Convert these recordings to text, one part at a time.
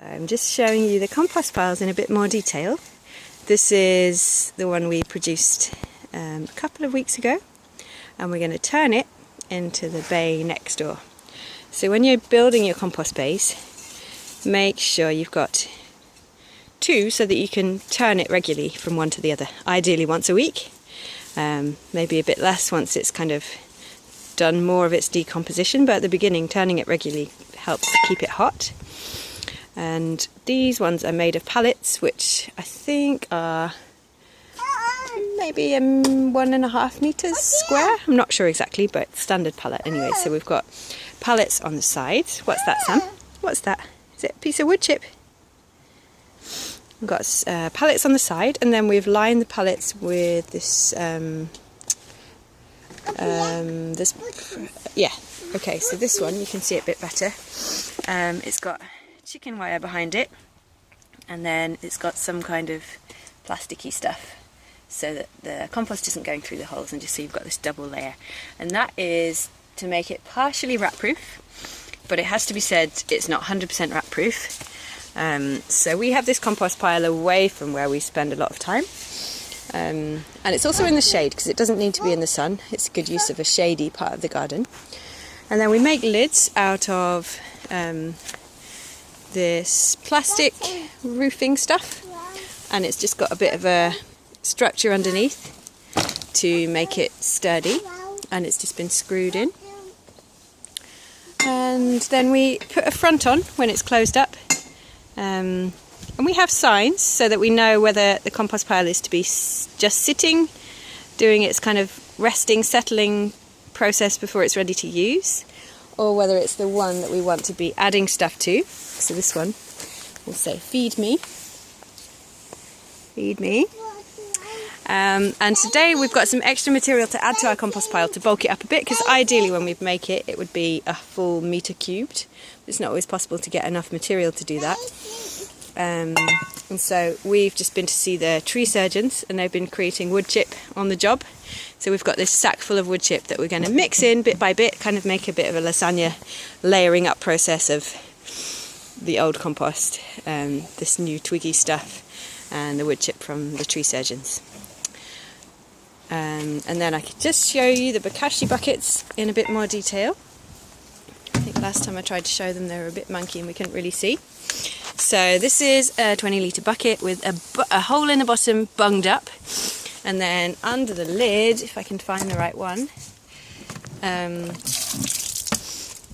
I'm just showing you the compost piles in a bit more detail. This is the one we produced a couple of weeks ago, and we're going to turn it into the bay next door. So when you're building your compost bays, make sure you've got two so that you can turn it regularly from one to the other, ideally once a week, maybe a bit less once it's kind of done more of its decomposition, but at the beginning turning it regularly helps to keep it hot. And these ones are made of pallets, which I think are maybe 1.5 meters square. I'm not sure exactly, but standard pallet anyway. So we've got pallets on the sides. What's that, Sam? What's that? Is it a piece of wood chip? We've got pallets on the side, and then we've lined the pallets with this. Okay, so this one you can see it a bit better. It's got chicken wire behind it, and then it's got some kind of plasticky stuff so that the compost isn't going through the holes, and just so you've got this double layer. And that is to make it partially rat proof, but it has to be said it's not 100% rat proof. So we have this compost pile away from where we spend a lot of time, and it's also in the shade because it doesn't need to be in the sun. It's a good use of a shady part of the garden. And then we make lids out of this plastic roofing stuff, and it's just got a bit of a structure underneath to make it sturdy, and it's just been screwed in. And then we put a front on when it's closed up, and we have signs so that we know whether the compost pile is to be just sitting, doing its kind of resting, settling process before it's ready to use, or whether it's the one that we want to be adding stuff to. So this one will say, feed me, feed me. And today we've got some extra material to add to our compost pile to bulk it up a bit, because ideally when we make it, it would be a full metre cubed. It's not always possible to get enough material to do that. And so we've just been to see the tree surgeons, and they've been creating wood chip on the job. So we've got this sack full of wood chip that we're going to mix in bit by bit, kind of make a bit of a lasagna layering up process of the old compost, this new twiggy stuff, and the wood chip from the tree surgeons. And then I could just show you the Bokashi buckets in a bit more detail. I think last time I tried to show them they were a bit manky and we couldn't really see. So this is a 20-litre bucket with a hole in the bottom bunged up, and then under the lid, if I can find the right one,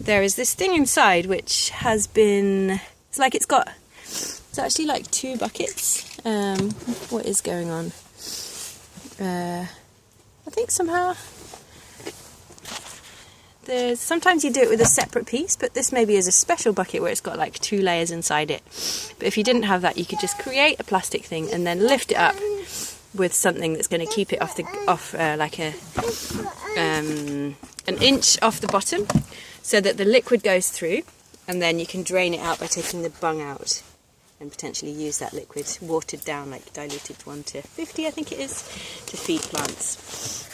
there is this thing inside which has been, it's actually like 2 buckets. What is going on? I think somehow sometimes you do it with a separate piece, but this maybe is a special bucket where it's got like 2 layers inside it. But if you didn't have that, you could just create a plastic thing and then lift it up with something that's going to keep it like an inch off the bottom, so that the liquid goes through, and then you can drain it out by taking the bung out and potentially use that liquid watered down, like diluted 1 to 50 I think it is, to feed plants.